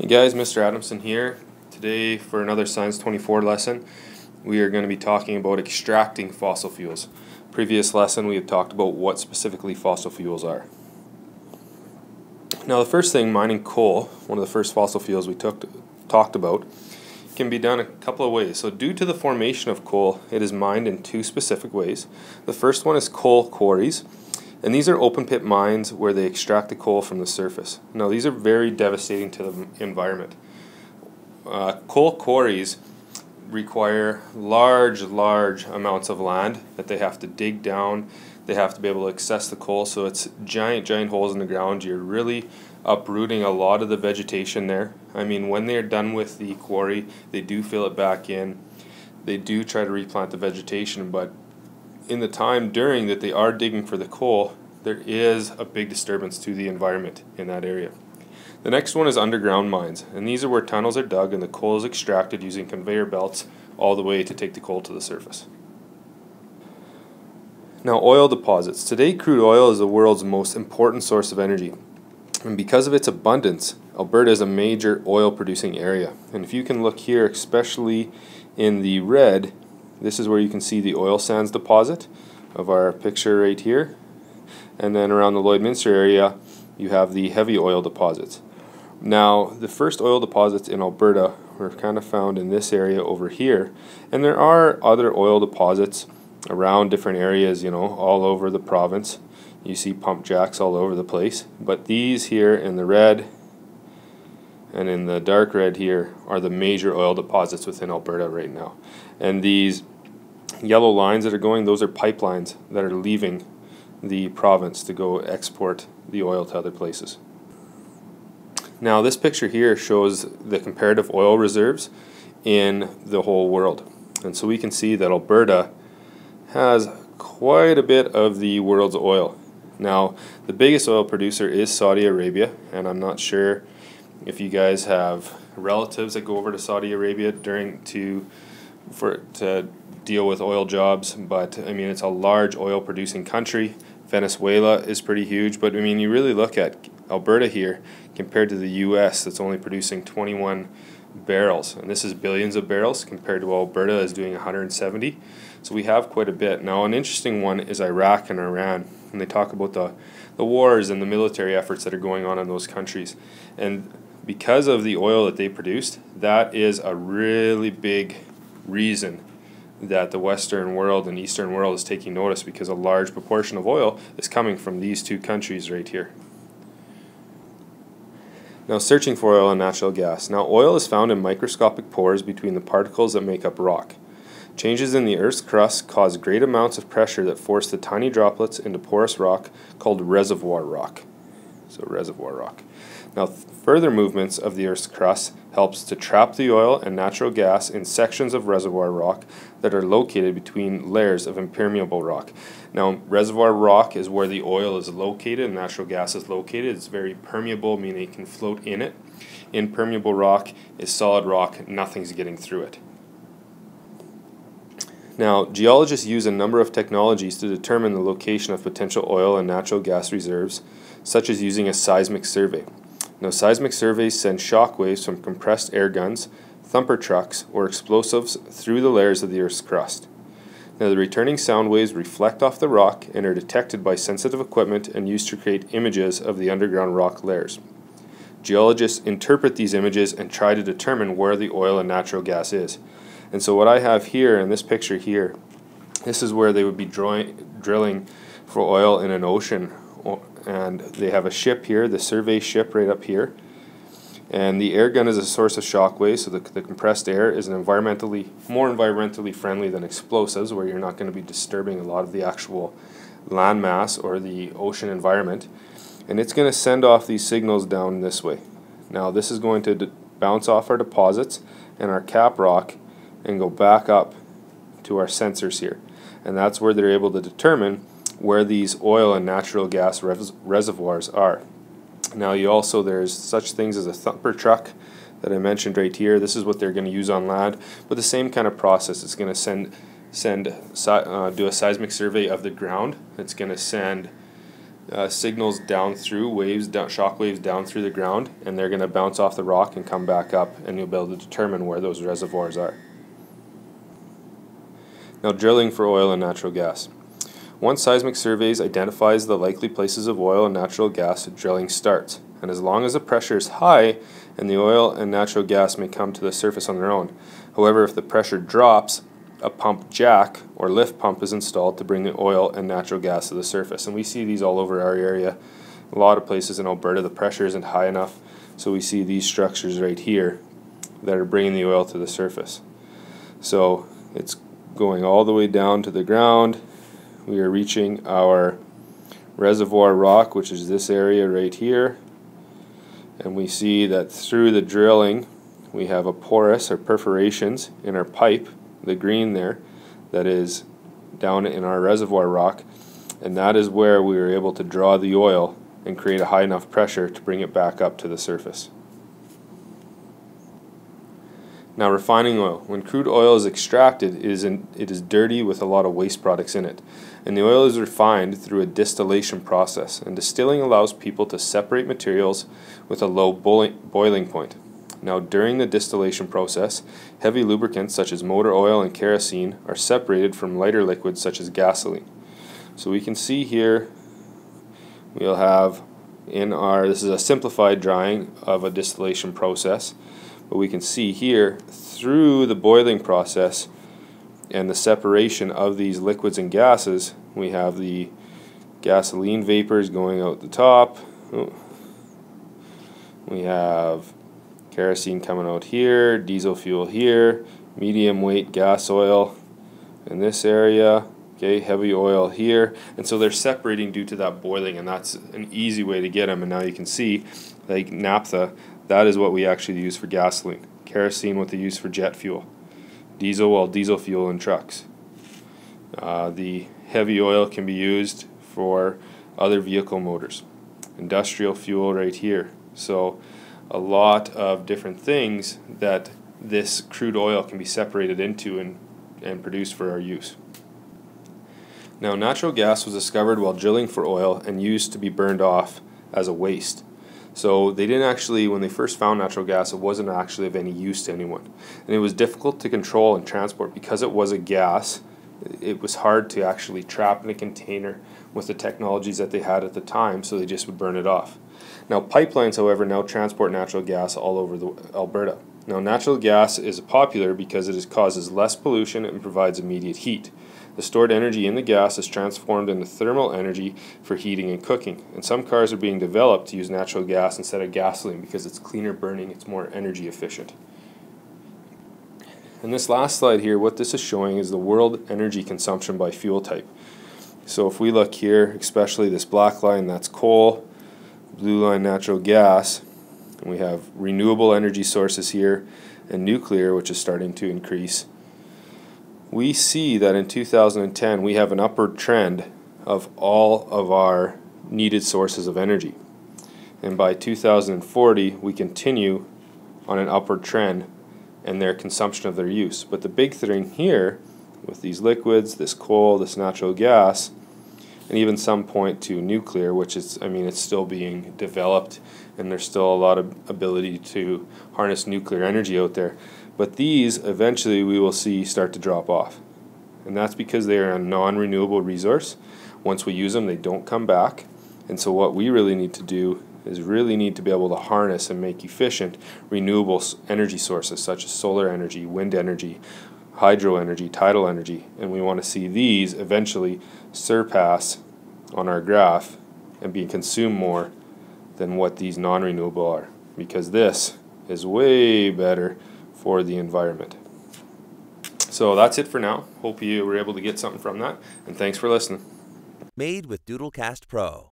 Hey guys, Mr. Adamson here. Today for another Science 24 lesson, we are going to be talking about extracting fossil fuels. Previous lesson we had talked about what specifically fossil fuels are. Now the first thing, mining coal, one of the first fossil fuels we talked about, can be done a couple of ways. So due to the formation of coal, it is mined in two specific ways. The first one is coal quarries. And these are open pit mines where they extract the coal from the surface. Now these are very devastating to the environment. Coal quarries require large amounts of land that they have to dig down. They have to be able to access the coal, so it's giant holes in the ground. You're really uprooting a lot of the vegetation there. I mean, when they're done with the quarry, they do fill it back in. They do try to replant the vegetation, but in the time during that they are digging for the coal, there is a big disturbance to the environment in that area. The next one is underground mines, and these are where tunnels are dug and the coal is extracted using conveyor belts all the way to take the coal to the surface. Now, oil deposits. Today, crude oil is the world's most important source of energy, and because of its abundance, Alberta is a major oil producing area. And if you can look here, especially in the red, this is where you can see the oil sands deposit of our picture right here. And then around the Lloydminster area, you have the heavy oil deposits. Now, the first oil deposits in Alberta were kind of found in this area over here. And there are other oil deposits around different areas, you know, all over the province. You see pump jacks all over the place. But these here in the red and in the dark red here are the major oil deposits within Alberta right now. And these yellow lines that are going, those are pipelines that are leaving the province to go export the oil to other places. Now this picture here shows the comparative oil reserves in the whole world. And so we can see that Alberta has quite a bit of the world's oil. Now the biggest oil producer is Saudi Arabia, and I'm not sure if you guys have relatives that go over to Saudi Arabia to deal with oil jobs, but I mean it's a large oil producing country. Venezuela is pretty huge, but I mean you really look at Alberta here compared to the US that's only producing 21 barrels, and this is billions of barrels compared to Alberta is doing 170. So we have quite a bit. Now an interesting one is Iraq and Iran, and they talk about the wars and the military efforts that are going on in those countries. And because of the oil that they produced, that is a really big reason that the Western world and Eastern world is taking notice, because a large proportion of oil is coming from these two countries right here. Now, searching for oil and natural gas. Now, oil is found in microscopic pores between the particles that make up rock. Changes in the Earth's crust cause great amounts of pressure that force the tiny droplets into porous rock called reservoir rock. So reservoir rock. Now, further movements of the Earth's crust helps to trap the oil and natural gas in sections of reservoir rock that are located between layers of impermeable rock. Now, reservoir rock is where the oil is located and natural gas is located. It's very permeable, meaning it can float in it. Impermeable rock is solid rock, nothing's getting through it. Now, geologists use a number of technologies to determine the location of potential oil and natural gas reserves, such as using a seismic survey. Now, seismic surveys send shock waves from compressed air guns, thumper trucks, or explosives through the layers of the Earth's crust. Now, the returning sound waves reflect off the rock and are detected by sensitive equipment and used to create images of the underground rock layers. Geologists interpret these images and try to determine where the oil and natural gas is. And so what I have here in this picture here, this is where they would be drilling for oil in an ocean. And they have a ship here, the survey ship right up here. And the air gun is a source of shock waves, so the compressed air is more environmentally friendly than explosives, where you're not going to be disturbing a lot of the actual land mass or the ocean environment. And it's going to send off these signals down this way. Now this is going to bounce off our deposits and our cap rock and go back up to our sensors here. And that's where they're able to determine where these oil and natural gas reservoirs are. Now there's such things as a thumper truck that I mentioned right here. This is what they're going to use on land, but the same kind of process. It's going to do a seismic survey of the ground. It's going to send signals down through waves, shock waves down through the ground, and they're going to bounce off the rock and come back up, and you'll be able to determine where those reservoirs are. Now, drilling for oil and natural gas. Once seismic surveys identifies the likely places of oil and natural gas, drilling starts. And as long as the pressure is high, and the oil and natural gas may come to the surface on their own. However, if the pressure drops, a pump jack or lift pump is installed to bring the oil and natural gas to the surface. And we see these all over our area. A lot of places in Alberta, the pressure isn't high enough, so we see these structures right here that are bringing the oil to the surface. So it's going all the way down to the ground. We are reaching our reservoir rock, which is this area right here, and we see that through the drilling we have a porous or perforations in our pipe, the green there, that is down in our reservoir rock, and that is where we were able to draw the oil and create a high enough pressure to bring it back up to the surface. Now, refining oil. When crude oil is extracted, it is dirty with a lot of waste products in it. And the oil is refined through a distillation process. And distilling allows people to separate materials with a low boiling point. Now, during the distillation process, heavy lubricants such as motor oil and kerosene are separated from lighter liquids such as gasoline. So we can see here, we'll have this is a simplified drawing of a distillation process. But we can see here, through the boiling process and the separation of these liquids and gases, we have the gasoline vapors going out the top. We have kerosene coming out here, diesel fuel here, medium weight gas oil in this area, okay, heavy oil here. And so they're separating due to that boiling, and that's an easy way to get them. And now you can see, like naphtha, that is what we actually use for gasoline. Kerosene, what they use for jet fuel. Diesel fuel in trucks. The heavy oil can be used for other vehicle motors. Industrial fuel right here. So a lot of different things that this crude oil can be separated into and produced for our use. Now, natural gas was discovered while drilling for oil and used to be burned off as a waste. So they didn't actually, when they first found natural gas, it wasn't actually of any use to anyone. And it was difficult to control and transport because it was a gas. It was hard to actually trap in a container with the technologies that they had at the time, so they just would burn it off. Now, pipelines, however, now transport natural gas all over Alberta. Now, natural gas is popular because it causes less pollution and provides immediate heat. The stored energy in the gas is transformed into thermal energy for heating and cooking. And some cars are being developed to use natural gas instead of gasoline because it's cleaner burning, it's more energy efficient. And this last slide here, what this is showing is the world energy consumption by fuel type. So if we look here, especially this black line, that's coal, blue line natural gas, and we have renewable energy sources here, and nuclear, which is starting to increase. We see that in 2010 we have an upward trend of all of our needed sources of energy. And by 2040 we continue on an upward trend in their consumption of their use. But the big thing here with these liquids, this coal, this natural gas, and even some point to nuclear, which is, it's still being developed and there's still a lot of ability to harness nuclear energy out there. But these, eventually, we will see start to drop off. And that's because they are a non-renewable resource. Once we use them, they don't come back. And so what we really need to do is really need to be able to harness and make efficient renewable energy sources such as solar energy, wind energy, hydro energy, tidal energy. And we want to see these eventually surpass on our graph and be consumed more than what these non-renewable are. Because this is way better for the environment. So that's it for now. Hope you were able to get something from that, and thanks for listening. Made with Doodlecast Pro.